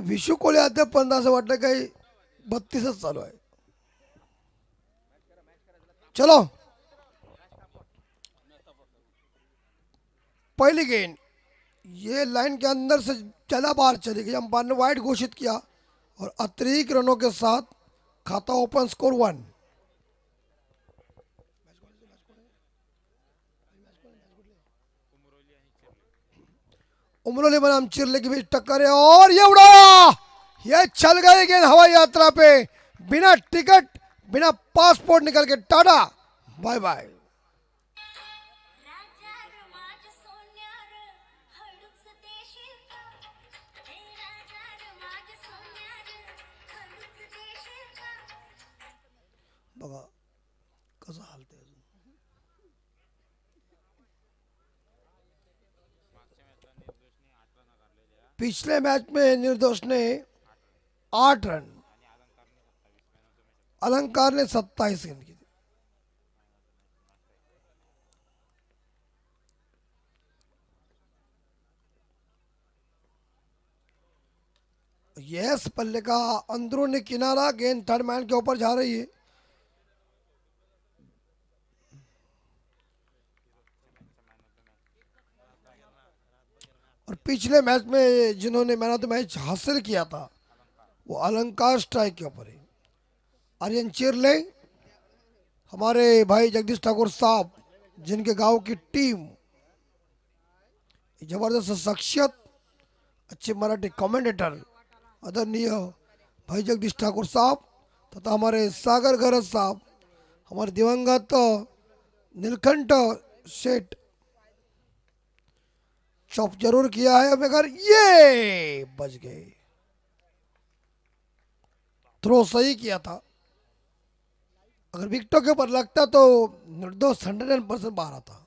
विशू कोहली अद्याप पण असं वाटतं काही 32च चालू आहे. चलो पहली गेंद, ये लाइन के अंदर से ज्यादा बार चली गई, अंपायर ने वाइड घोषित किया और अतिरिक्त रनों के साथ खाता ओपन, स्कोर 1. उमरोली बनाम चिरले के बीच टक्कर है और ये उड़ा, ये चल गई गेंद हवाई यात्रा पे, बिना टिकट बिना पासपोर्ट निकल के टाटा बाय बाय. बघा कसं हालते. पिछले मैच में निर्दोष ने 8 रन, अलंकार ने 27 गेंद की. यस पल्ले का अंदरूनी किनारा, गेंद थर्ड मैन के ऊपर जा रही है. और पिछले मैच में जिन्होंने मैन ऑफ द मैच हासिल किया था वो अलंकार स्ट्राइक के ऊपर है. आर्यन चिरले, हमारे भाई जगदीश ठाकुर साहब, जिनके गांव की टीम, जबरदस्त शख्सियत, अच्छे मराठी कमेंटेटर आदरणीय भाई जगदीश ठाकुर साहब तथा हमारे सागर गरज साहब, हमारे दिवंगत नीलकंठ सेठ, चॉप जरूर किया है मगर ये बच गए. थ्रो सही किया था, अगर विकेटों के ऊपर लगता तो निर्दोष 100% बाहर आता.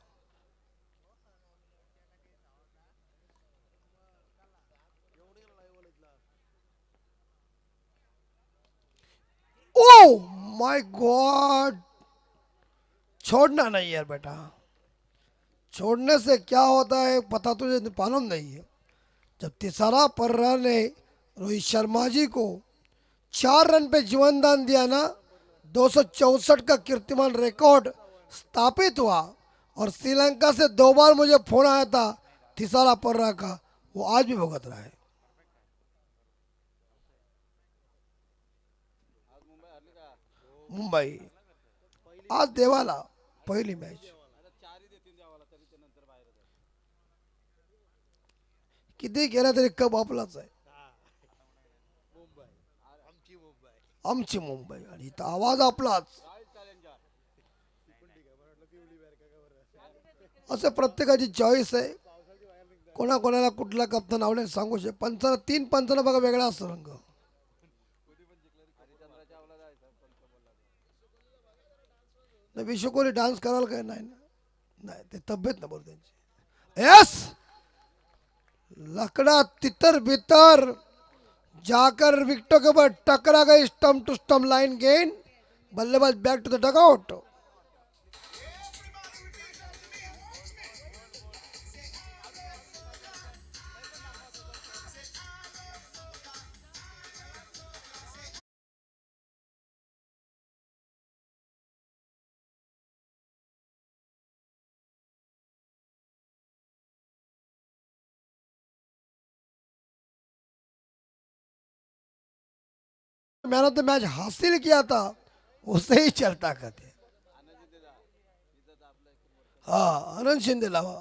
ओ माय गॉड, छोड़ना नहीं यार बेटा, छोड़ने से क्या होता है पता तुझे मालूम नहीं है. जब तिसारा पर्रा ने रोहित शर्मा जी को 4 रन पे जीवन दान दिया ना, 264 का कीर्तिमान रिकॉर्ड स्थापित हुआ. और श्रीलंका से 2 बार मुझे फोन आया था तिसारा पर्रा का, वो आज भी भुगत रहा है. मुंबई आज देवाला पहिली मॅच किती केला तरी कप आपलाच आहे. आमची मुंबई आणि इथं आवाज आपलाच. असं प्रत्येकाची चॉईस आहे, कोणाकोणाला कुठला कप्तान आवडेल सांगू शकतो. पंचांना 3 पंचांना बघा वेगळा असतो रंग. विशू कोहली डान्स कराल काय? नाही नाही, ते तब्येत ना बरं त्यांची. यस, लकड़ा तितर बितर जाकर विकेटों के ऊपर टकरा गई, स्टम्प टू स्टम्प लाइन गेंद, बल्लेबाज back to the dugout. Man of the match हासिल किया था उसे ही चलता कहते. हाँ, आनंद शिंदे लावा.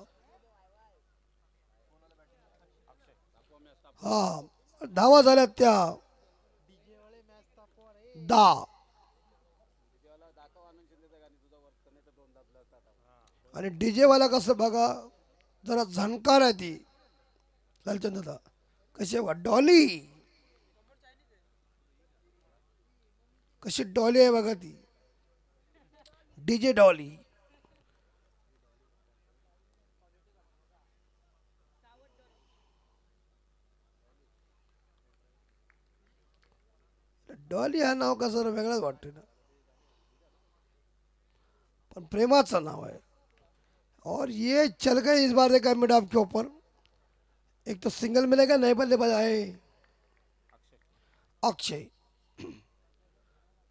हाँ, धावा झाल्या त्या 10. आणि डीजे वाला कसं बघा, जरा झणकार आहे ती लालचंद कशी बघा, डॉली कशी डॉली आहे बघा ती, डीजे डॉली. डॉली हा नाव कसं वेगळंच वाटतं ना, पण प्रेमाचं नाव आहे. और ये चल गए इस बार देखा मिड ऑफ के ऊपर. एक तो सिंगल मिलेगा, नए बल्लेबाज आए. अक्षय.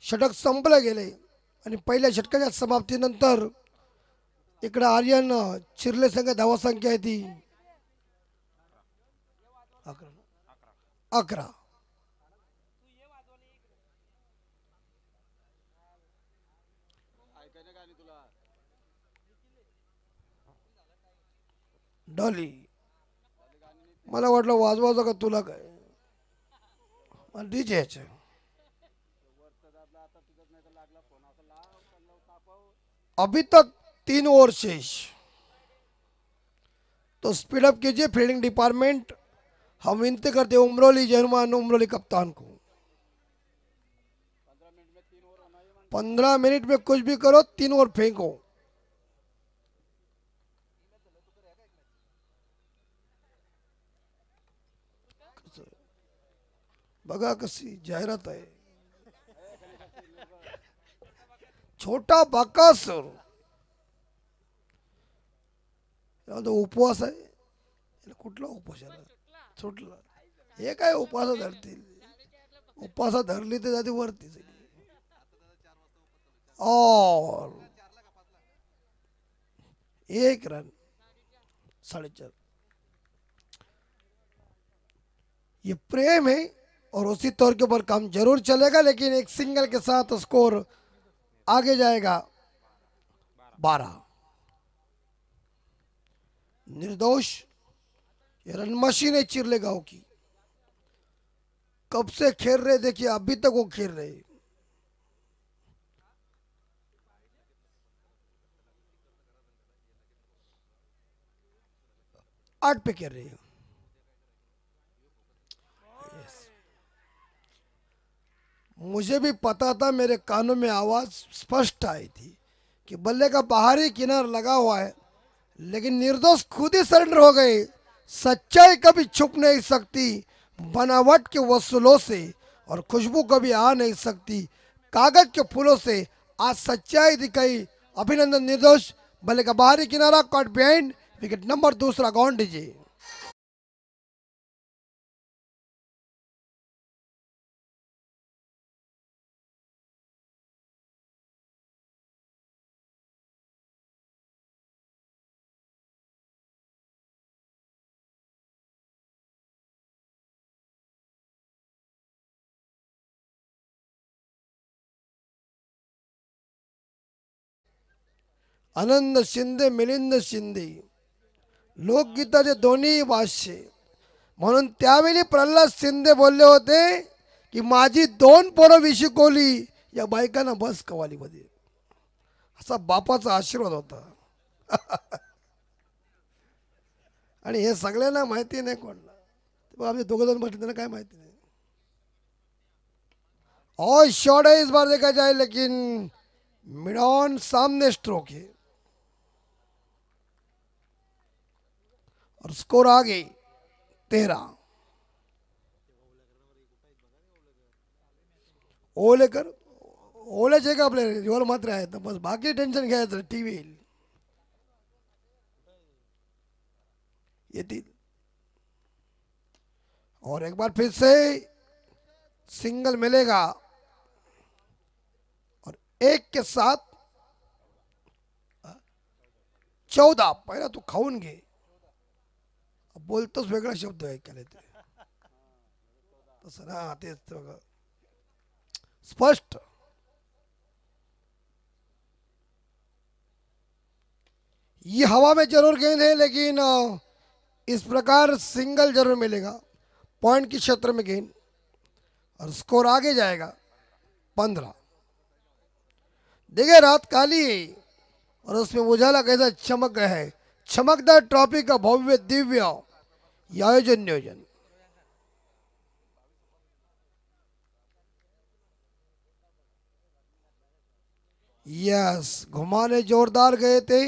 षटक संपले गेले आणि पहिल्या षटकाच्या समाप्तीनंतर इकडे आर्यन चिरले संघ धावसंख्या आहे ती 11. डॉली मला वाटलं वाजवायचं का तुला काय डीजे. अभी तक 3 ओवर शेष. तो स्पीड अप कीजिए फील्डिंग डिपार्टमेंट. हम विनती करते हैं उमरोली जहनुमान उमरोली कप्तान को 15 मिनट में कुछ भी करो 3 ओवर फेंको. बघा कशी जाहिरात आहे. छोटा बाकासूर तो उपवास आहे. कुठला उपवास सुटला. हे काय उपवास धरतील. उपवास धरली तर जाते वरती. और 1 रन 4.5. ये प्रेम है और उसी तौर के ऊपर काम जरूर चलेगा, लेकिन एक सिंगल के साथ स्कोर आगे जाएगा 12. निर्दोष ये रन मशीन है चिरले गांव की. कब से खेल रहे देखिए, अभी तक वो खेल रहे. 8 पे खेल रहे हैं. मुझे भी पता था, मेरे कानों में आवाज स्पष्ट आई थी कि बल्ले का बाहरी किनार लगा हुआ है, लेकिन निर्दोष खुद ही सरेंडर हो गए. सच्चाई कभी छुप नहीं सकती बनावट के वसूलों से, और खुशबू कभी आ नहीं सकती कागज के फूलों से. आज सच्चाई दिखाई. अभिनंदन निर्दोष. बल्ले का बाहरी किनारा caught behind wicket number 2 gone दीजिए. आनंद शिंदे मिलिंद शिंदे लोकगीताचे दोन्ही भाष्य. म्हणून त्यावेळी प्रल्हाद शिंदे बोलले होते की माझी 2 पोरं विशिकवली या बायकांना बस कवालीमध्ये. असा बापाचा आशीर्वाद होता. आणि हे सगळ्यांना माहिती नाही कोणला. आम्ही 2 जण म्हटले त्यांना काय माहिती नाही. और शॉट है इस बार देखा जाए, लेकिन मिड ऑन सामने स्ट्रोक है और स्कोर आगे 13. ओलेकर ओलेचे का आपले रिव्हॉल्व मात्र आहेत, बस बाकी टेन्शन घ्यायचं. टीव्ही येतील. और एक बार फिर से सिंगल मिलेगा और 1 के साथ 14. पहिला तू खाऊन घे. बोलतोच वेगळा शब्द ऐकायला येते तसं ना. तेच स्पष्ट. ये हवा में जरूर गेंद है, लेकिन इस प्रकार सिंगल जरूर मिलेगा. पॉइंट के क्षेत्र में गेंद और स्कोर आगे जाएगा 15. देखिए रात काली है और उसमें उजाला कैसा चमक गया है. चमकदार ट्रॉफी का भव्य दिव्य आयोजन नियोजन. यस, घुमाने जोरदार गए थे.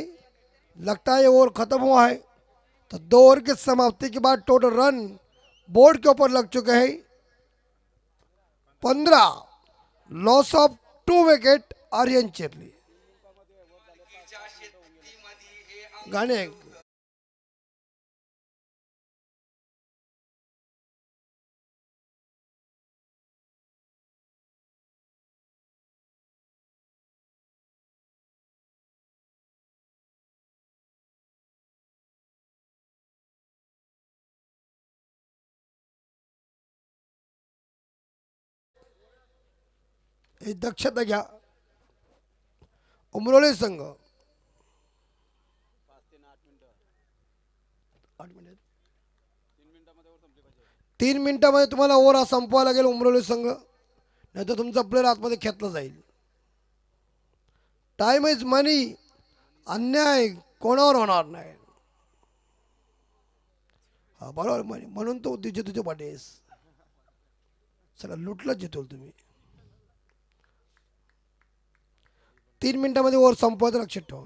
लगता है ओवर खत्म हुआ है. तो 2 ओवर की समाप्ति के बाद टोटल रन बोर्ड के ऊपर लग चुके हैं 15. Loss of 2 wicket Aryan Chirli. गाणे हे दक्षता घ्या. उमरोली संघ 8 मिनिट 3 मिनिटामध्ये तुम्हाला ओव्हर हा संपवा लागेल उमरोली संघ, नाहीतर तुमचा प्लेअर आतमध्ये खेचला जाईल. टाइम इज मनी. अन्याय कोणावर होणार नाही. हा बरोबर म्हणे, म्हणून तो तुझे तुझे पाठीस चला लुटलं जितोल तुम्ही. 3 मिनिटामध्ये ओव्हर संपवायचं लक्षात ठेवा.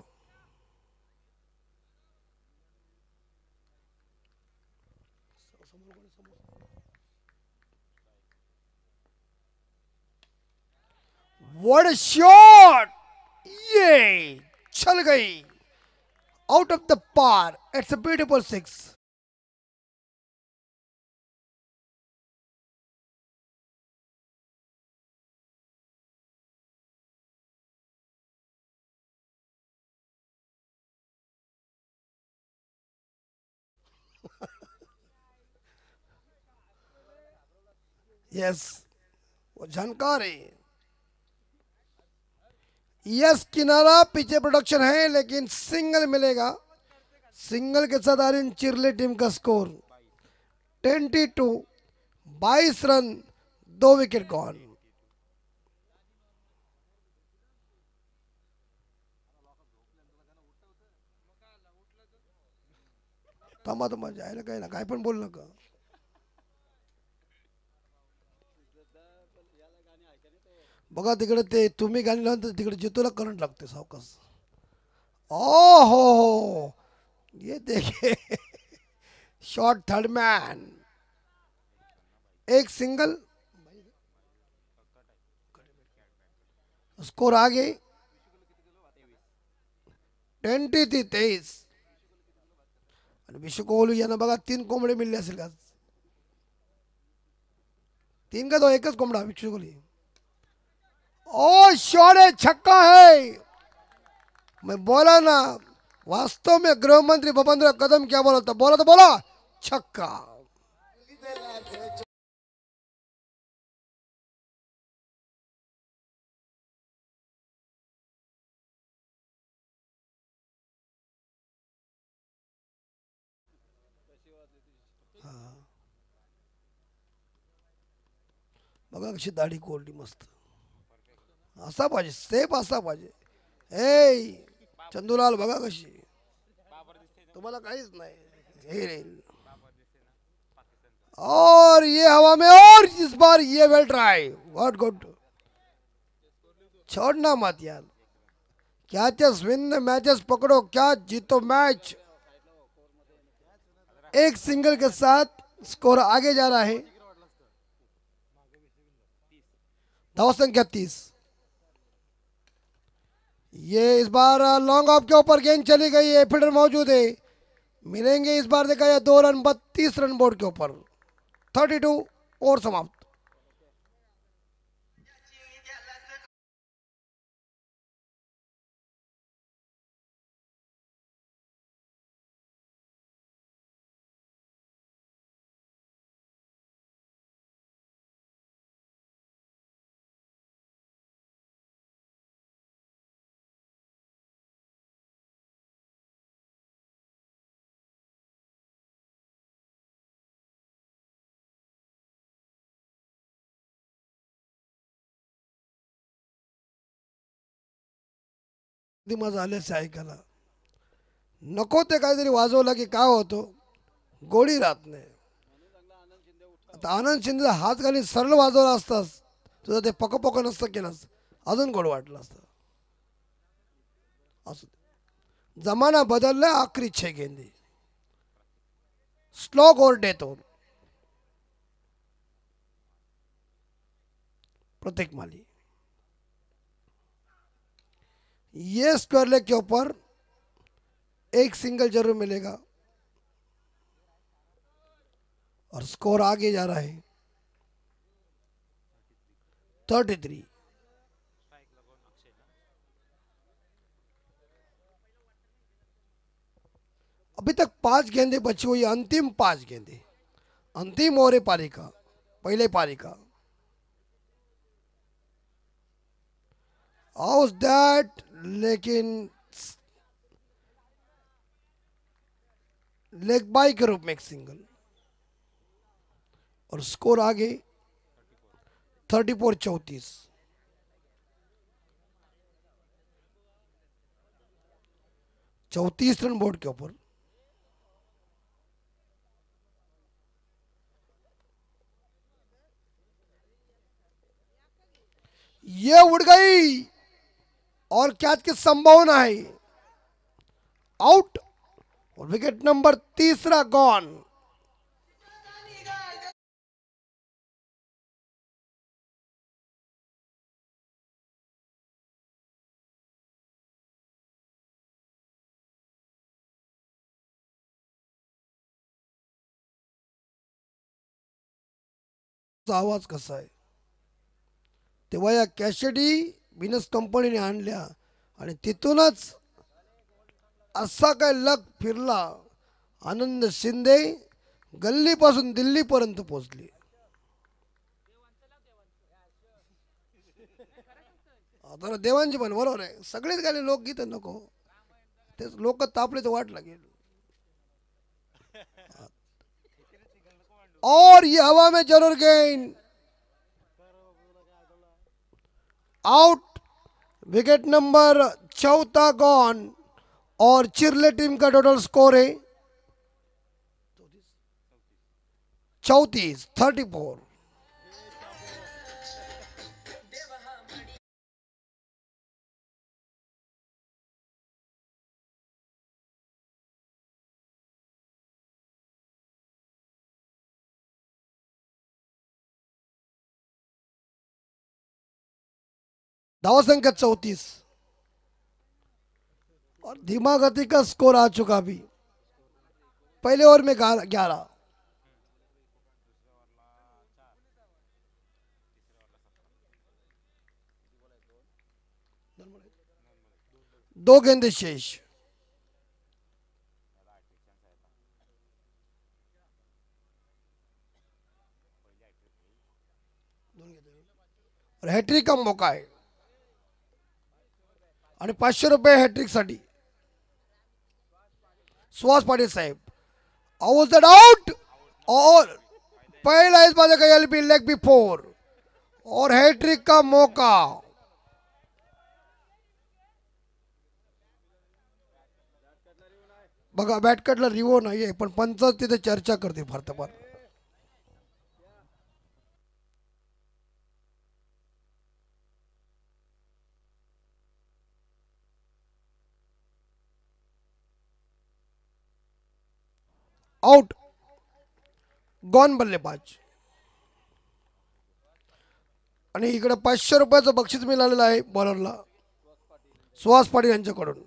What a shot! ये चल गई आउट ऑफ द पार. It's a beautiful 6. यस वो जानकार है. यस किनारा पीछे प्रोडक्शन है लेकिन सिंगल मिलेगा. सिंगल के साथ आर्यन चिरले टीम का स्कोर 22. 22 run, 2 wicket gone. थांबा थांबा जायला काय ना काय पण बोल नका. बघा तिकडे ते तुम्ही गाणी लावून तिकडे जितूला करंट लागते सावकाश. ओ हो ये देखिए शॉट थर्ड मैन. एक सिंगल. स्कोर आगे 23. आणि विशू कोहली यांना बघा 3 कोंबडे मिळले असेल का. 3 का 2 एकच कोंबडा विशू कोहली. ओ शॉट है, छक्का है. मैं बोला ना वास्तव में गृह मंत्री भूपेंद्र कदम क्या बोला था. बोला तो बोला छक्का. बघा कशी दाढी कोरडी मस्त. असा पाहिजे सेफ असा पाहिजे. ए चंदूलाल बघा कशी. तुम्हाला काहीच नाही हे रे. और ये हवा में और इस बार ये वेल ट्राई. What good. छोड़ना मत यार. कैचेस विन मैचेस पकड़ो, क्या जीतो मैच. एक सिंगल के साथ स्कोर आगे जा रहा है. धाव संख्या 30. ये इस बार लॉन्ग ऑफ के ऊपर गेंद चली गई है. फील्डर मौजूद है. मिलेंगे इस बार देखा जाए 2 रन 32 रन बोर्ड के ऊपर. 32 और समाप्त. मजा आल्याचे ऐकायला नको ते काहीतरी वाजवलं की काय होतो. गोळी राहत नाही. आता आनंद शिंदे हात घालून सरळ वाजवला असतास तुझं ते पक नसतं केलंस अजून गोड वाटलं असतं. असं जमाना बदलला. आखरी 6 गेंदे. स्लॉग और डेथ ओव्हर. प्रत्येक माली. ये स्क्वायर लेग के ऊपर एक सिंगल जरूर मिलेगा और स्कोर आगे जा रहा है 33. अभी तक 5 गेंदे बची हुई. अंतिम 5 गेंदे. अंतिम ओवर है पारी का, पहले पारी का. हाउस दैट, लेकिन लेग बाई के रूप में एक सिंगल, और स्कोर आगे 34-34। 34 रन बोर्ड के ऊपर। ये उड़ गई और कैच की संभावना है, आउट, और विकेट नंबर तीसरा गॉन। आवाज कसा आहे तेव्हा या कॅशेडी बिनस कंपनीने आणल्या आणि तिथूनच असा काय लक फिरला, आनंद शिंदे गल्लीपासून दिल्लीपर्यंत पोहोचली. आता देवांची पण बरोबर आहे, सगळेच गाणे लोकगीत नको, ते लोक तापले तर वाट लागेल. और ये हवा में जरूर गेंद, आउट, विकेट नंबर चौथा गॉन, और चिरले टीम का टोटल स्कोर है 34-34. धावसंख्या 34 और धीमा गति का स्कोर आ चुका अभी. पहले ओवर में 11. दो गेंदे शेष. और हॅट्रिक का मौका आहे आणि 500 रुपये हॅट्रिक साठी सुहास पाटील साहेब. वॉज दैट आउट, और पहला इस बार का एलबी लेग बिफोर, और हैट्रिक का मौका. बघा बॅटकटला रिवो नाहीये, पण पंच तिथे चर्चा करते भारतावर. आउट, गॉन बल्लेबाज. आणि इकडे 500 रुपयाचं बक्षीस मिळालेलं आहे बॉलरला सुहास पाटील यांच्याकडून.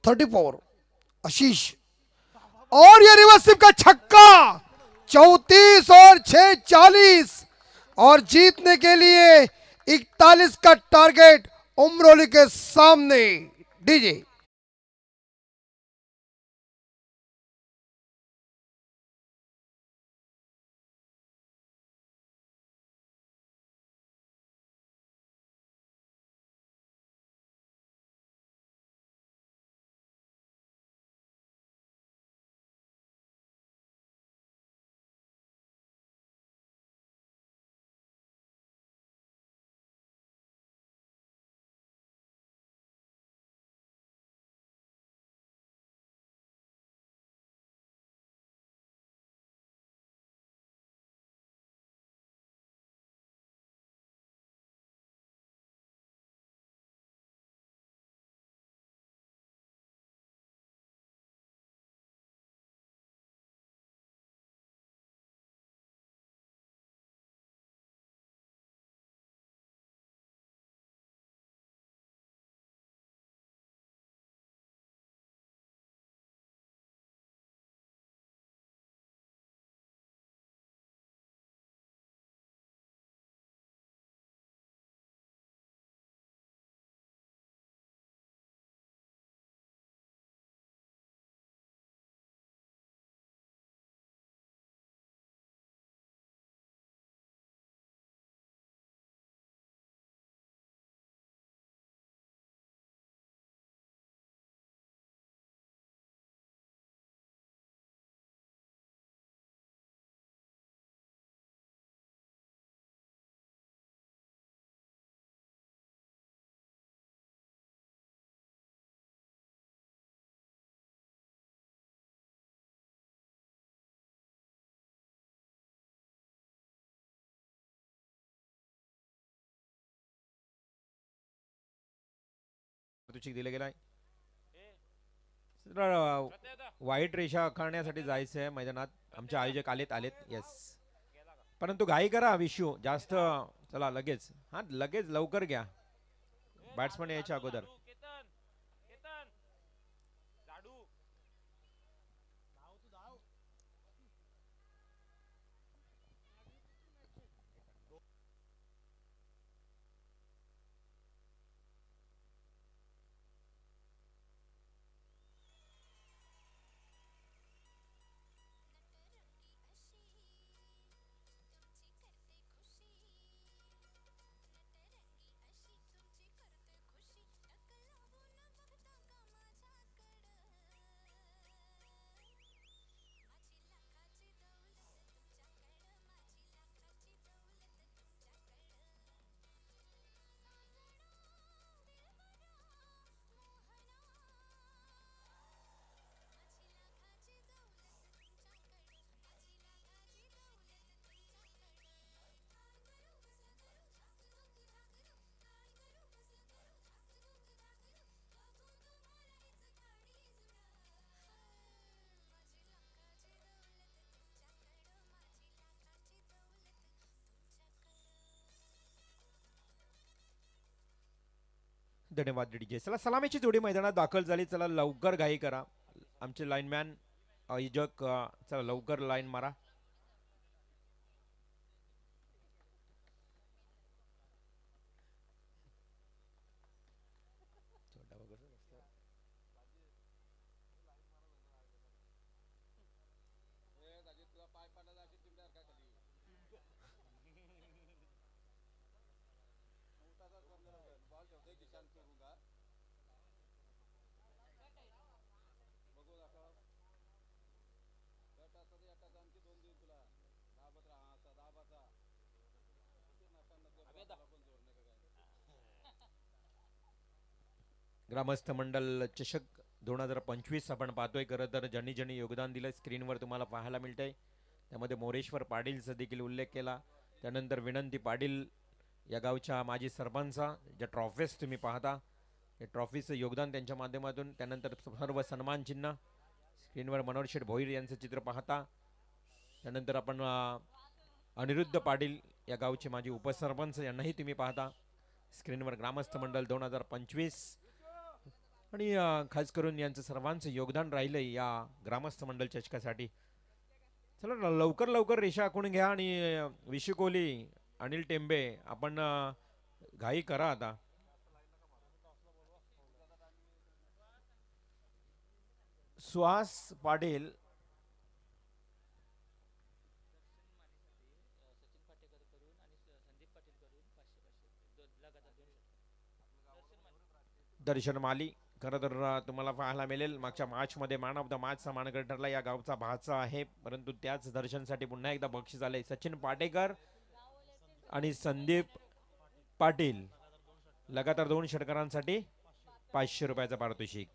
थर्टी फोर आशीष, और ये रिवर्स स्विप का छक्का. 34 और 6 40, और जीतने के लिए 41 का टारगेट उमरोली के सामने. डीजे पारितोषिक दिलं गेलं आहे. वाईट रेषा आखण्यासाठी जायचं आहे मैदानात. आमचे आयोजक आलेत. येस, परंतु घाई करा विशू जास्त. चला लगेच, हा लगेच लवकर घ्या बॅट्समन यायच्या अगोदर. धन्यवाद डीजे. चला सलामीची जोडी मैदानात दाखल झाली. चला लवकर घाई करा आमचे लाईनमॅन आयोजक. चला लवकर लाईन मारा. ग्रामस्थ मंडल चषक 2025 आपण पाहतोय. खरं तर ज्यांनी ज्यांनी योगदान दिलं स्क्रीनवर तुम्हाला पाहायला मिळतंय. त्यामध्ये मोरेश्वर पाटीलचा देखील उल्लेख केला. त्यानंतर विनंती पाटील या गावच्या माजी सरपंचा. ज्या ट्रॉफीज तुम्ही पाहता या ट्रॉफीचं योगदान त्यांच्या माध्यमातून. त्यानंतर सर्व सन्मान चिन्ह स्क्रीनवर मनोहर शेठ भोईर यांचं चित्र पाहता. त्यानंतर आपण अनिरुद्ध पाटील या गावचे माजी उपसरपंच यांनाही तुम्ही पाहता स्क्रीनवर. ग्रामस्थ मंडळ 2025 आणि खास करून यांचं सर्वांचं योगदान राहिलं या ग्रामस्थ मंडळ चषकासाठी. चला लवकर लवकर रेषा आखून घ्या. आणि विशू कोहली, अनिल टेंबे आपण घाई करा आता. सुहास पाटील, दर्शन माली. खरं तर तुम्हाला पाहायला मिळेल मागच्या मॅचमध्ये मॅन ऑफ द मॅचचा मानकरी ठरला या गावचा भाचा आहे. परंतु त्याच दर्शनसाठी पुन्हा एकदा बक्षीस आले. सचिन पाटेकर आणि संदीप पाटील लगातार 2 षटकारांसाठी 500 रुपयाचं पारितोषिक.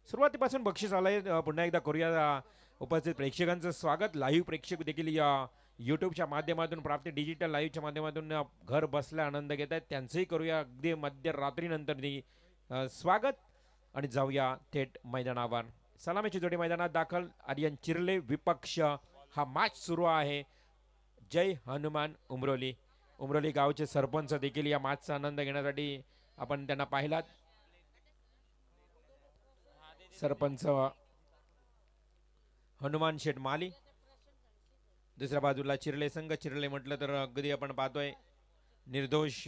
सुरुवातीपासून बक्षीस आलंय. पुन्हा एकदा करूया उपस्थित प्रेक्षकांचं स्वागत. लाईव्ह प्रेक्षक देखील या यूट्यूबच्या माध्यमातून प्राप्ती डिजिटल लाईव्हच्या माध्यमातून घर बसल्या आनंद घेत आहेत. त्यांचंही करूया अगदी मध्यरात्रीनंतर स्वागत. आणि जाऊया थेट मैदानावर. सलामीची जोडी मैदानात दाखल. आर्यन चिरले विपक्ष. हा मॅच सुरू आहे. जय हनुमान उमरोली. उमरोली गावचे सरपंच देखील या मॅचचा आनंद घेण्यासाठी आपण त्यांना पाहिलात. सरपंच हनुमान शेठ माली. दुसऱ्या बाजूला चिरले संघ. चिरले म्हटलं तर अगदी आपण पाहतोय निर्दोष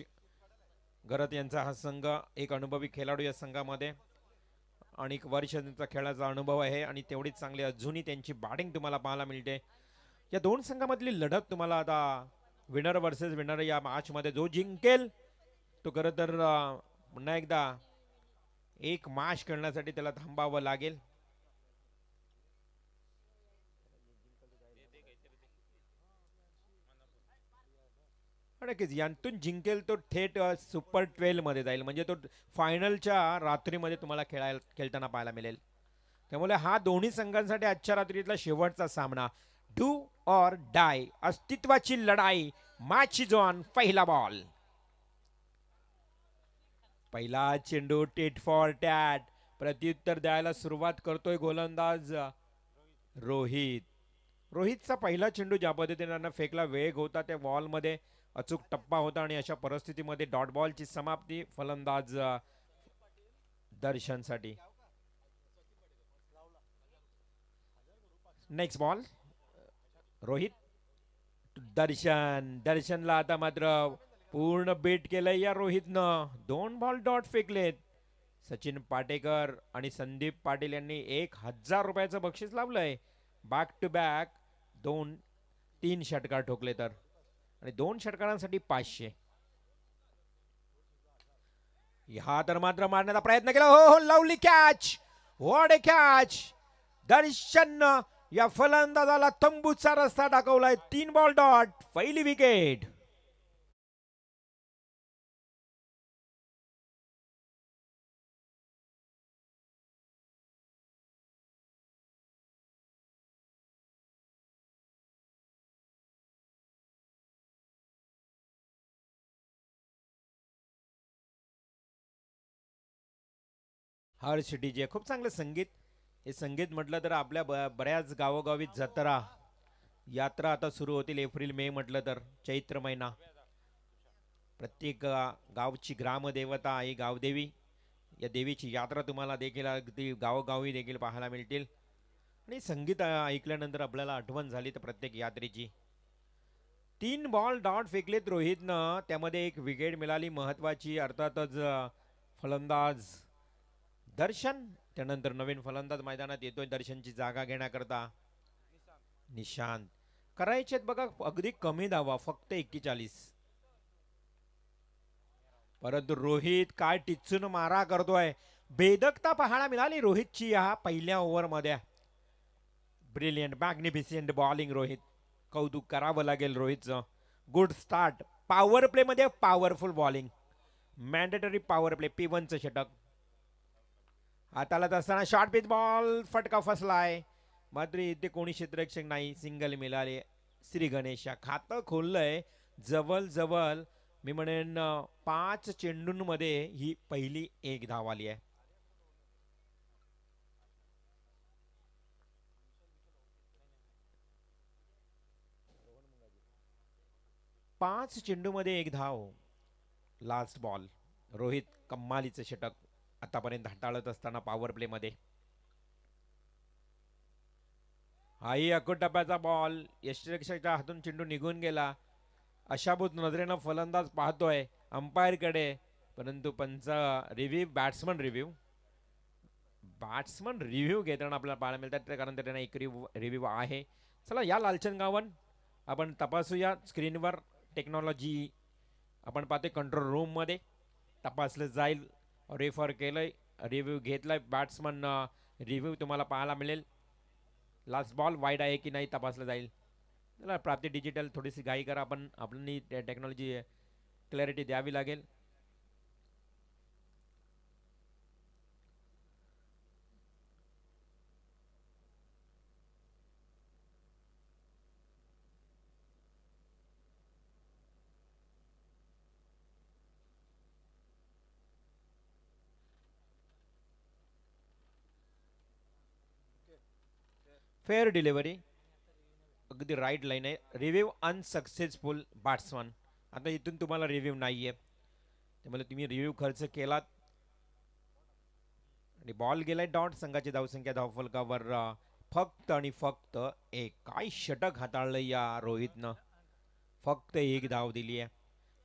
गरत यांचा हा संघ. एक अनुभवी खेळाडू या संघामध्ये. अनेक वर्ष त्यांचा खेळाचा अनुभव आहे आणि तेवढीच चांगली अजूनही त्यांची बॅटिंग तुम्हाला पाहायला मिळते. या दोन संघामधली लढत तुम्हाला आता विनर वर्सेस विनर या मॅचमध्ये जो जिंकेल तो खरं तर पुन्हा एकदा एक मॅच खेळण्यासाठी त्याला थांबावं लागेल. नक्कीच यांतून जिंकेल तो थेट सुपर 12 मध्ये जाईल. म्हणजे तो फायनलच्या रात्रीमध्ये तुम्हाला खेळताना पाहायला मिळेल. त्यामुळे हा दोन्ही संघांसाठी आजच्या रात्रीतला शेवटचा सामना. डू ऑर डाय, अस्तित्वाची लढाई. Match is on. पहिला बॉल. पहिला चेंडू टेट फॉर टॅट. प्रत्युत्तर द्यायला सुरुवात करतोय गोलंदाज रोहित. रोहितचा पहिला चेंडू ज्या पद्धतीने त्यांना फेकला, वेग होता त्या बॉलमध्ये, अचूक टप्पा होता आणि अशा परिस्थितीमध्ये डॉट बॉलची समाप्ती फलंदाज दर्शनसाठी. Next ball Rohit. दर्शनला आता मात्र पूर्ण बीट केलंय या रोहितनं. 2 बॉल डॉट फेकलेत. सचिन पाटेकर आणि संदीप पाटील यांनी 1000 रुपयाचं बक्षीस लावलंय. बॅक टू बॅक 2-3 षटकार ठोकले तर, आणि 2 षटकारांसाठी 500. हा तर मात्र मारण्याचा प्रयत्न केला. हो, lovely catch. What a catch. Darshan या फलंदाजाला तंबूचा रस्ता दाखवलाय. 3 बॉल डॉट, पहिली विकेट. हर्ष डीजे खूप चांगलं संगीत. हे संगीत म्हटलं तर आपल्या बऱ्याच गावोगावी जत्रा यात्रा आता सुरू होतील. एप्रिल मे म्हटलं तर चैत्र महिना. प्रत्येक गावची ग्रामदेवता आई गावदेवी, या देवीची यात्रा तुम्हाला देखील अगदी गावोगावी देखील पाहायला मिळतील. आणि संगीत ऐकल्यानंतर आपल्याला आठवण झाली तर प्रत्येक यात्रेची. 3 बॉल डॉट फेकलेत रोहितनं, त्यामध्ये 1 विकेट मिळाली महत्वाची. अर्थातच फलंदाज दर्शन, त्यानंतर नवीन फलंदाज मैदानात येतोय दर्शनची जागा घेण्याकरता निशांत. करायचे बघा अगदी कमी धावा, फक्त 41. परंतु रोहित काय टिचून मारा करतोय. बेदकता पाहायला मिळाली रोहितची या पहिल्या ओव्हरमध्ये. ब्रिलियंट मॅग्निफिसियंट बॉलिंग रोहित, कौतुक करावं लागेल रोहितचं. Good start. पॉवर प्ले मध्ये powerful bowling, mandatory power play. P1चं षटक हाताला असताना शॉर्ट पिच बॉल, फटका फसलाय. मात्र इथे कोणी क्षेत्ररक्षक नाही, सिंगल मिळाले. श्री गणेश खातं खोललंय. जवळ जवळ मी म्हणेन 5 चेंडूंमध्ये ही पहिली 1 धाव आली आहे. 5 चेंडूमध्ये 1 धाव. Last ball. रोहित कम्मालीचं षटक आतापर्यंत हाताळत असताना पॉवर प्ले मध्ये. हाही अकोटप्प्याचा बॉल, यष्टीरक्षकाच्या हातून चेंडू निघून गेला. अशाभूत नजरेनं फलंदाज पाहतोय अंपायर कडे, परंतु पंच रिव्ह्यू, बॅट्समन रिव्ह्यू घेताना आपल्याला पाहायला मिळतात, कारण त्यांना एक रिव्ह्यू आहे. चला या लालचंद गावन आपण तपासूया. स्क्रीनवर टेक्नॉलॉजी आपण पाहतोय कंट्रोल रूम मध्ये तपासलं जाईल. रेफर केलंय, रिव्ह्यू घेतलाय. बॅट्समन रिव्ह्यू तुम्हाला पाहायला मिळेल. लास्ट बॉल वाईड आहे की नाही तपासलं जाईल. चला प्राप्ती डिजिटल थोडीशी घाई करा, आपण आपली टेक्नॉलॉजी क्लॅरिटी द्यावी लागेल. फेअर डिलिव्हरी, अगदी राईट लाईन आहे. Review unsuccessful batsman. आता इथून तुम्हाला रिव्ह्यू नाहीये, त्यामुळे तुम्ही रिव्ह्यू खर्च केलात आणि बॉल गेलाय डॉट. संघाची धावसंख्या धावफलकावर फक्त आणि फक्त 1. काय षटक हाताळलं या रोहितनं. फक्त 1 धाव दिली आहे.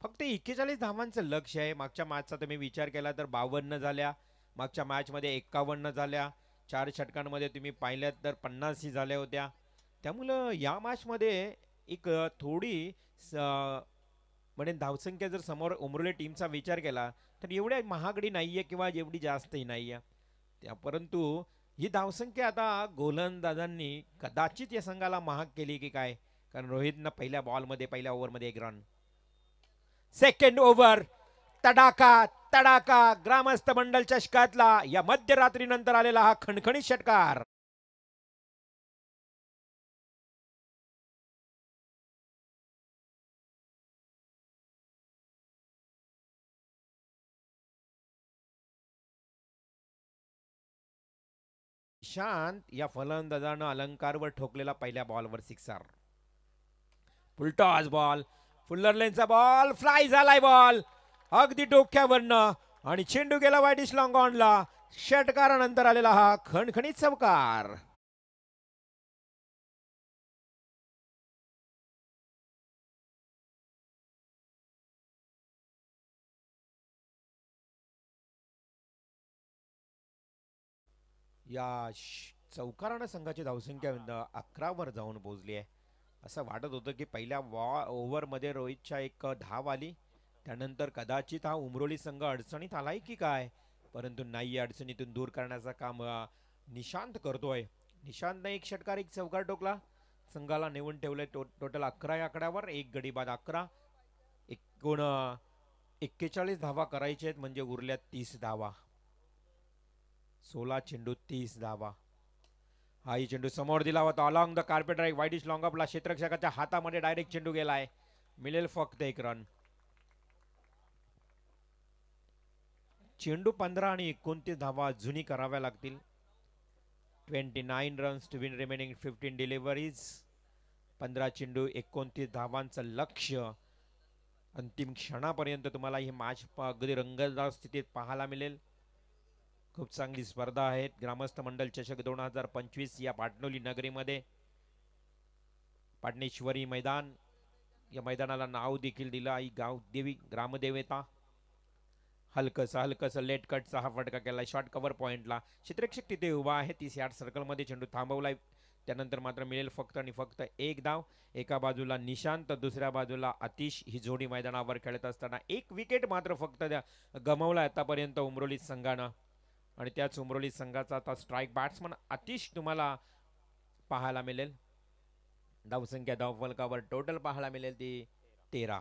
फक्त 41 धावांचं लक्ष आहे. मागच्या मॅचचा तुम्ही विचार केला तर 52 झाल्या, मागच्या मॅचमध्ये 51 झाल्या, 4 षटकांमध्ये तुम्ही पाहिल्यात तर 50 ही झाल्या होत्या. त्यामुळं या मॅचमध्ये एक थोडी म्हणजे धावसंख्या जर समोर उमरले टीमचा विचार केला तर एवढ्या महागडी नाहीये किंवा एवढी जास्तही नाहीये. परंतु ही धावसंख्या आता गोलंदाजांनी कदाचित या संघाला महाग केली की काय, कारण रोहितनं पहिल्या बॉलमध्ये पहिल्या ओव्हरमध्ये 1 रन. सेकंड ओव्हर तडाका तडाका ग्रामस्थ मंडल चषकातला या मध्यरात्रीनंतर आलेला हा खणखणीत षटकार. निशांत या फलंदाजानं अलंकारवर ठोकलेला पहिल्या बॉलवर सिक्सर. फुलटॉस बॉल, फुल्लर लेनचा बॉल, फ्लाय झालाय बॉल अगदी डोक्यावरनं आणि चेंडू गेला वाईडिश लॉंग ऑनला. षटकारानंतर आलेला हा खणखणीत चौकार. या चौकारानं संघाची धावसंख्या 11वर जाऊन पोहोचली आहे. असं वाटत होतं की पहिल्या ओव्हरमध्ये रोहितच्या एक धाव आली, त्यानंतर कदाचित हा उमरोली संघ अडचणीत आलाय की काय, परंतु नाही, अडचणीतून दूर करण्याचं काम निशांत करतोय. निशांतने एक षटकार एक चौकार टोकला, संघाला नेऊन ठेवलंय टोटल 11 या आकड्यावर. एक गडी बाद 11, एकूण 41 धावा करायचे आहेत, म्हणजे उरल्या 30 धावा. 16 चेंडू 30 धावा. हाही चेंडू समोर दिला होता along the carpet drive, wideish long ऑफला. क्षेत्ररक्षकाच्या हातामध्ये डायरेक्ट चेंडू गेलाय, मिळेल फक्त एक रन. चेंडू 15 आणि 29 धावा जुनी कराव्या लागतील. 29 runs to win remaining 15 deliveries. 15 चेंडू 29 धावांचं लक्ष्य. अंतिम क्षणापर्यंत तुम्हाला ही मॅच अगदी रंगतदार स्थितीत पाहायला मिळेल. खूप चांगली स्पर्धा आहे. ग्रामस्थ मंडल चषक 2025 या पाटणोली नगरीमध्ये पाटणेश्वरी मैदान, या मैदानाला नाव देखील दिलं आई गाव देवी ग्रामदेवता. हलकस लेट कटचा हा फटका केला शॉर्ट कव्हर पॉइंटला. क्षेत्ररक्षक तिथे उभा आहे, 30 यार्ड सर्कलमध्ये चेंडू थांबवलाय. त्यानंतर मात्र मिळेल फक्त आणि फक्त एक धाव. एका बाजूला निशांत तर दुसऱ्या बाजूला आतिश. ही जोडी मैदानावर खेळत असताना एक विकेट मात्र फक्त गमावला आतापर्यंत उमरोली संघानं, आणि त्याच उमरोली संघाचा आता स्ट्राईक बॅट्समन आतिश तुम्हाला पाहायला मिळेल. धावसंख्या धावफलकावर टोटल पाहायला मिळेल ती 13.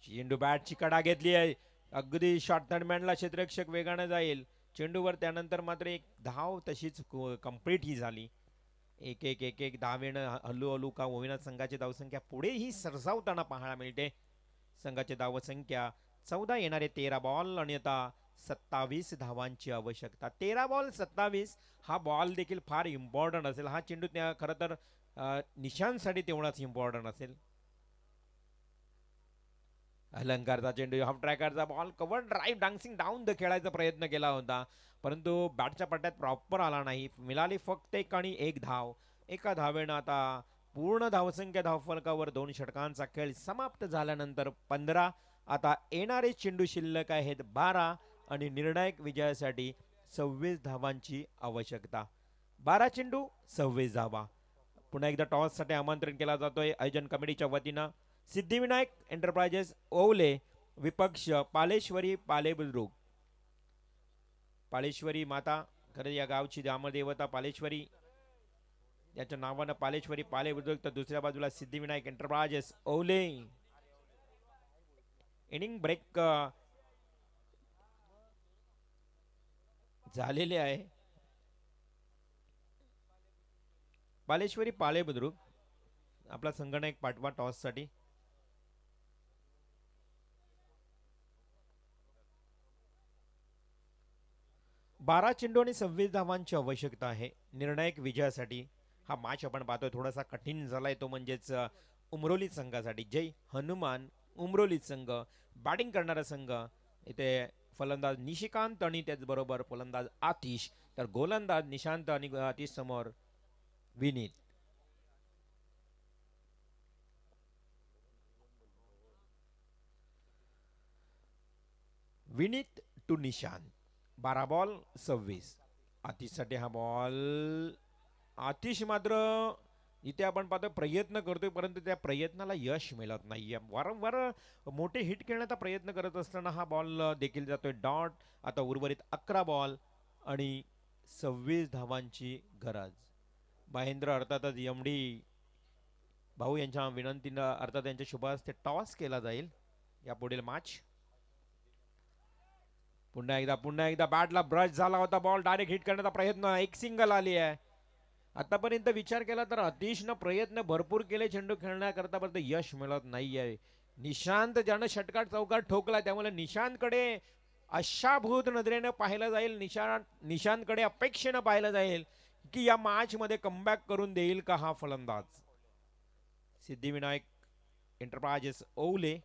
चेंडू बॅटची कडा घेतली आहे, अगदी शॉर्ट थर्डमॅनला क्षेत्ररक्षक वेगाने जाईल चेंडूवर. त्यानंतर मात्र एक धाव तशीच कंप्लीट ही झाली. एक धावेनं हलू का होईना संघाची धावसंख्या पुढेही सरसावताना पाहायला मिळते. संघाची धावसंख्या 14, येणारे 13 बॉल आणि आता 27 धावांची आवश्यकता. 13 बॉल 27 हा बॉल देखील फार इम्पॉर्टंट असेल. हा चेंडू त्या खरं तर निशांतसाठी तेवढाच इम्पॉर्टंट असेल. अलंकारचा चेंडू, हाफ ट्रॅकरचा ball, cover drive, dancing down the खेळायचा प्रयत्न केला होता, परंतु बॅटच्या पट्ट्यात प्रॉपर आला नाही. मिळाली फक्त एक आणि एक धाव. एका धावेनं आता पूर्ण धावसंख्या धावफलकावर 2 षटकांचा खेळ समाप्त झाल्यानंतर 15. आता येणारे चेंडू शिल्लक आहेत 12 आणि निर्णायक विजयासाठी 26 धावांची आवश्यकता. 12 चेंडू 26 धावा. पुन्हा एकदा टॉससाठी आमंत्रण केला जातोय आयोजन कमिटीच्या वतीनं. सिद्धिविनायक एंटरप्राइजेस ओवले, विपक्ष पालेश्वरी पाले बुद्रुक. पालेश्वरी माता, खरं या गावची ग्रामदेवता पालेश्वरी, याच्या नावानं पालेश्वरी पाले बुद्रुक. तर दुसऱ्या बाजूला Siddhivinayak enterprises Ovale. Inning break झालेले आहे. पालेश्वरी पाले बुद्रुक आपला संगणक पाठवा टॉससाठी. बारा चेंडू आणि 26 धावांची आवश्यकता आहे निर्णायक विजयासाठी. हा मॅच आपण पाहतोय थोडासा कठीण झालाय, तो म्हणजेच उमरोली संघासाठी. जय हनुमान उमरोली संघ. बॅटिंग करणारा संघ इथे फलंदाज निशिकांत आणि त्याचबरोबर फलंदाज आतिश, तर गोलंदाज निशांत आणि आतिश समोर विनीत. विनीत टू निशांत. 12 बॉल 26. आतिशसाठी हा बॉल. आतिश मात्र इथे आपण पाहतो प्रयत्न करतोय, परंतु त्या प्रयत्नाला यश मिळत नाहीये. वारंवार मोठे हिट खेळण्याचा प्रयत्न करत असताना हा बॉल देखील जातोय डॉट. आता उर्वरित 11 बॉल आणि 26 धावांची गरज. महेंद्र अर्थातच एमडी भाऊ यांच्या विनंतीनं अर्थात यांच्या शुभ हस्ते टॉस केला जाईल या पुढील मॅच. पुन्हा एकदा बॅटला ब्रश झाला होता बॉल, डायरेक्ट हिट करण्याचा प्रयत्न, एक सिंगल आली आहे. आतापर्यंत विचार केला तर आतिशनं प्रयत्न भरपूर केले चेंडू खेळण्याकरता, परंतु यश मिळत नाहीये. निशांत ज्यानं षटकार चौकार ठोकला त्यामुळे निशांतकडे आशाभूत नजरेनं पाहिलं जाईल, निशांतकडे अपेक्षेनं पाहिलं जाईल की या मॅच मध्ये कमबॅक करून देईल का हा फलंदाज. सिद्धिविनायक एंटरप्राइजेस ओवले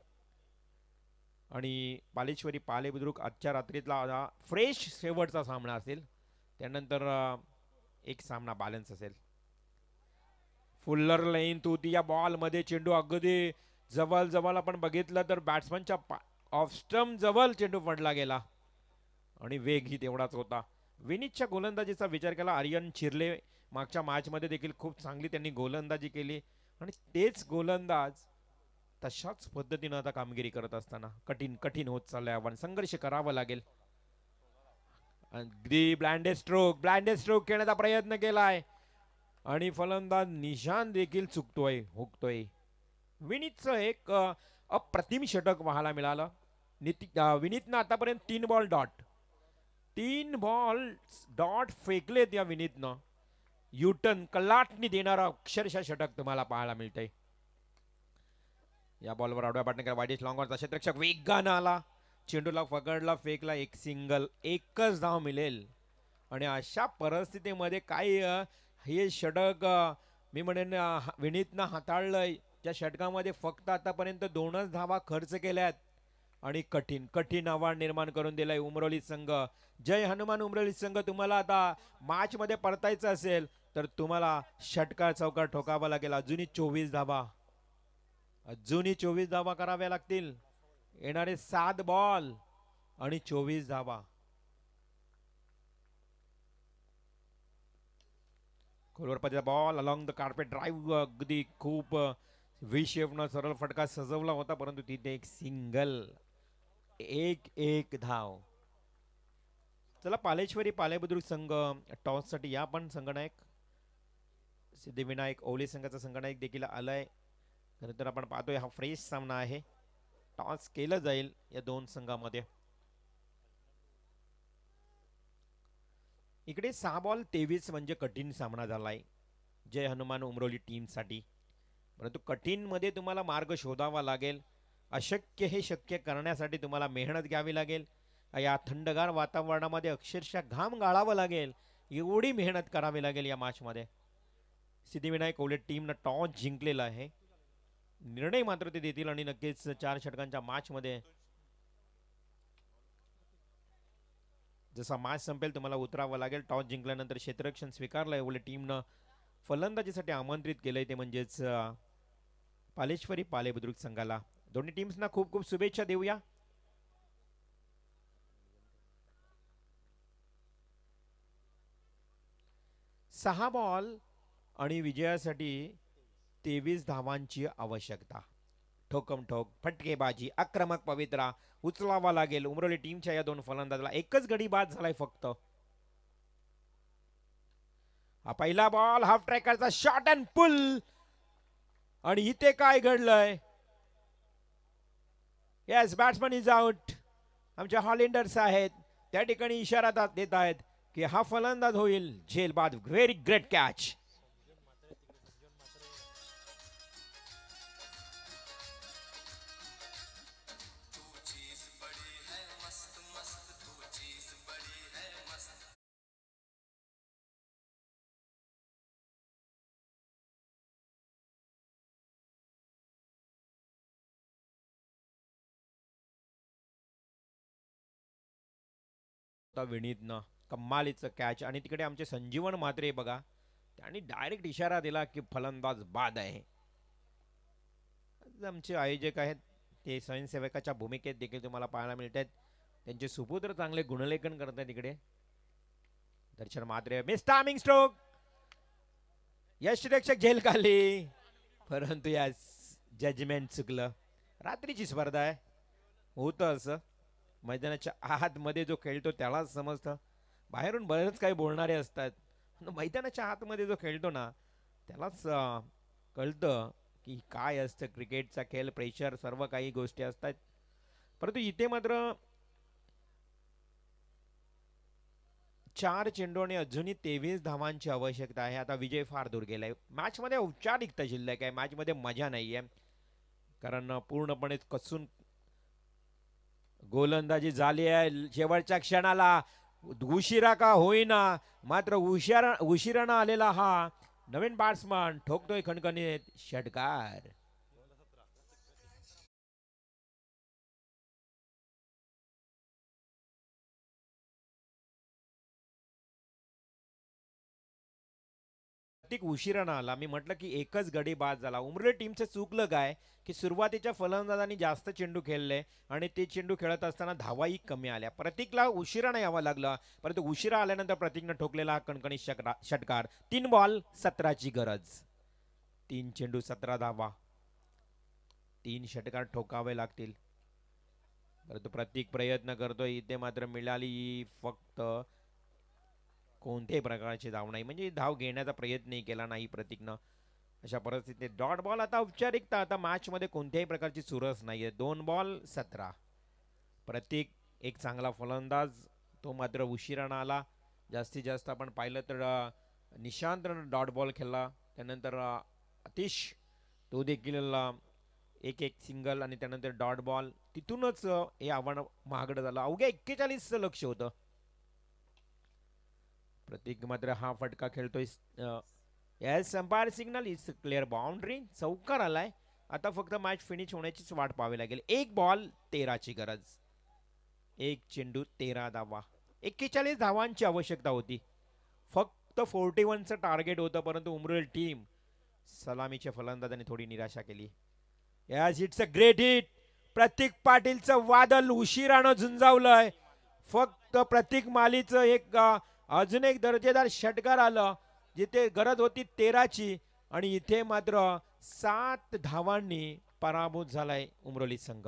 आणि पालेश्वरी पाले बुद्रुक आजच्या रात्रीतला फ्रेश शेवटचा सामना असेल. त्यानंतर एक सामना बॅलन्स असेल. फुल्लर लेन तोती या बॉल मध्ये चेंडू अगदी जवळ जवळ आपण बघितलं तर बॅट्समनच्या ऑफ स्टंप जवळ चेंडू पडला गेला आणि वेगही तेवढाच होता. विनीतच्या गोलंदाजीचा विचार केला आर्यन चिर्ले मागच्या मॅचमध्ये देखील खूप चांगली त्यांनी गोलंदाजी केली आणि तेच गोलंदाज तशाच पद्धतीनं आता कामगिरी करत असताना कठीण कठीण होत चाललंय. आपण संघर्ष करावं लागेल. अगदी ब्लँडेड स्ट्रोक खेळण्याचा प्रयत्न केलाय आणि फलंदाज निशान देखील चुकतोय, हुकतोय. विनीतचं एक अप्रतिम षटक पाहायला मिळालं. विनीतनं आतापर्यंत 3 बॉल डॉट फेकलेत या विनीतनं. युटर्न कलाटणी देणारा अक्षरशः षटक तुम्हाला पाहायला मिळतंय. या बॉलवर आडव्या पाटणेकर वाईडिश लॉंगॉनचा क्षेत्ररक्षक वेगानं आला, चेंडूला पकडला, फेकला, एक सिंगल, एकच धाव मिळेल. आणि अशा परिस्थितीमध्ये काही हे षटक मी म्हणेन विनीतनं हाताळलंय. त्या षटकामध्ये फक्त आतापर्यंत 2च धावा खर्च केल्यात आणि कठीण कठीण आव्हान निर्माण करून दिलंय उमरोली संघ. जय हनुमान उमरोली संघ. तुम्हाला आता मॅच मध्ये परतायचं असेल तर तुम्हाला षटकार चौकार ठोकावा लागेल. अजूनही 24 धावा कराव्या लागतील. येणारे 7 बॉल आणि 24 धावा. खोलवर ball along the carpet drive, अगदी खूप व्ही शेपनं सरळ फटका सजवला होता परंतु तिथे एक सिंगल, एक धाव. चला पालेश्वरी पालेबुद्रुक संघ टॉस साठी या पण संघनायक सिद्धिविनायक ओवले संघाचा संघनायक देखील आलाय. खरं तर आपण पाहतोय हा फ्रेश सामना आहे. टॉस केलं जाईल या 2 संघामध्ये. इकडे 6 बॉल 23 म्हणजे कठीण सामना झालाय जय हनुमान उमरोली टीम साठी. परंतु कठीण मध्ये तुम्हाला मार्ग शोधावा लागेल. अशक्य हे शक्य करण्यासाठी तुम्हाला मेहनत घ्यावी लागेल. या थंडगार वातावरणामध्ये अक्षरशः घाम गाळावं लागेल, एवढी मेहनत करावी लागेल या मॅच मध्ये. सिद्धिविनायक ओवले टीमनं टॉस जिंकलेला आहे. निर्णय मात्र ते देतील आणि नक्कीच 4 षटकांच्या मॅच मध्ये जसा मॅच संपेल तुम्हाला उतरावं लागेल. टॉस जिंकल्यानंतर क्षेत्ररक्षण स्वीकारलंय ओवले टीमनं. फलंदाजीसाठी आमंत्रित केलंय ते म्हणजेच पालेश्वरी पालेबुद्रुक संघाला. दोन्ही टीम्सना खूप खूप शुभेच्छा देऊया. सहा बॉल आणि विजयासाठी 23 धावांची आवश्यकता. ठोकम ठोक फटकेबाजी, आक्रमक पवित्रा उचलावा लागेल उमरोली टीमच्या या 2 फलंदाजाला. एकच गडी बाद झालाय फक्त. हा पहिला बॉल हाफ ट्रॅकरचा शॉट अँड पुल. आणि इथे काय घडलंय? Yes, batsman is out. आमचे हॉलिंडर्स आहेत त्या ठिकाणी इशारा देत आहेत की हा फलंदाज होईल झेल बाद. Very great catch. विनीतनं कमालीचं कॅच. आणि तिकडे आमचे संजीवन म्हात्रे बघा, त्यांनी डायरेक्ट इशारा दिला की फलंदाज बाद आहे. आमचे आयोजक आहेत ते स्वयंसेवकाच्या भूमिकेत देखील तुम्हाला पाहायला मिळतात. त्यांचे सुपुत्र चांगले गुणलेखन करतात. इकडे दर्शन म्हात्रे मिस टायमिंग स्ट्रोक, यष्टिरक्षक झेल काढली परंतु या जजमेंट चुकलं. रात्रीची स्पर्धा आहे, होतं असं. मैदानाच्या आतमध्ये जो खेळतो त्यालाच समजतं. बाहेरून बरेच काही बोलणारे असतात, मैदानाच्या आतमध्ये जो खेळतो ना त्यालाच कळतं की काय असतं क्रिकेटचा खेळ. प्रेशर सर्व काही गोष्टी असतात. परंतु इथे मात्र 4 चेंडू आणि अजूनही 23 धावांची आवश्यकता आहे. आता विजय फार दूर गेलाय. मॅच मध्ये औपचारिकता शिल्लक आहे, मॅच मध्ये मजा नाहीये कारण पूर्णपणे कसून गोलंदाजी झाली आहे शेवटच्या क्षणाला, उशिरा का होईना मात्र उशिरानं आलेला हा नवीन बॅट्समन ठोकतोय खणखणीत षटकार. उशिरानं आला. मी म्हटलं की एकच गडी बाद झाला. उमरले टीमचं चुकलं काय की सुरुवातीच्या फलंदाजांनी जास्त चेंडू खेळले आणि ते चेंडू खेळत असताना धावाही कमी आल्या. प्रतीकला उशिरानं यावं लागलं, परंतु उशिरा आल्यानंतर प्रतीकनं ठोकलेला हा कणकणी षटकार. 3 बॉल 17ची गरज, 3 चेंडू 17 धावा, 3 षटकार ठोकावे लागतील. परंतु प्रतीक प्रयत्न करतोय. इथे मात्र मिळाली फक्त कोणत्याही प्रकारची धाव नाही, म्हणजे धाव घेण्याचा प्रयत्नही केला नाही प्रतीकनं. अशा परिस्थितीत डॉट बॉल. आता औपचारिकता, आता मॅच मध्ये कोणत्याही प्रकारची चुरस नाहीये. 2 बॉल 17. प्रतीक एक चांगला फलंदाज, तो मात्र उशिरानं आला. जास्तीत जास्त आपण पाहिलं तर निशांत डॉट बॉल खेळला, त्यानंतर आतिश तो देखील एक सिंगल आणि त्यानंतर डॉट बॉल. तिथूनच हे आव्हान महागडं झालं. अवघ्या 41 लक्ष होतं. प्रतीक मात्र हा फटका खेळतोय. S umpire signal is clear boundary. चौकार आलाय. आता फक्त मॅच फिनिश होण्याचीच वाट पाहावी लागेल. 1 बॉल 13ची गरज, 1 चेंडू 13 धावा, 41 धावांची आवश्यकता होती. फक्त 41चं टार्गेट होतं, परंतु उमरेल टीम सलामीच्या फलंदाजांनी थोडी निराशा केली. यास इट्स अ ग्रेट हिट. प्रतीक पाटीलचं वादळ उशिरानं झुंजावलंय. फक्त प्रतीक मालीचं एक अजून एक दर्जेदार षटकार आलं जिथे गरज होती 13ची आणि इथे मात्र 7 धावांनी पराभूत झालाय उमरोली संघ.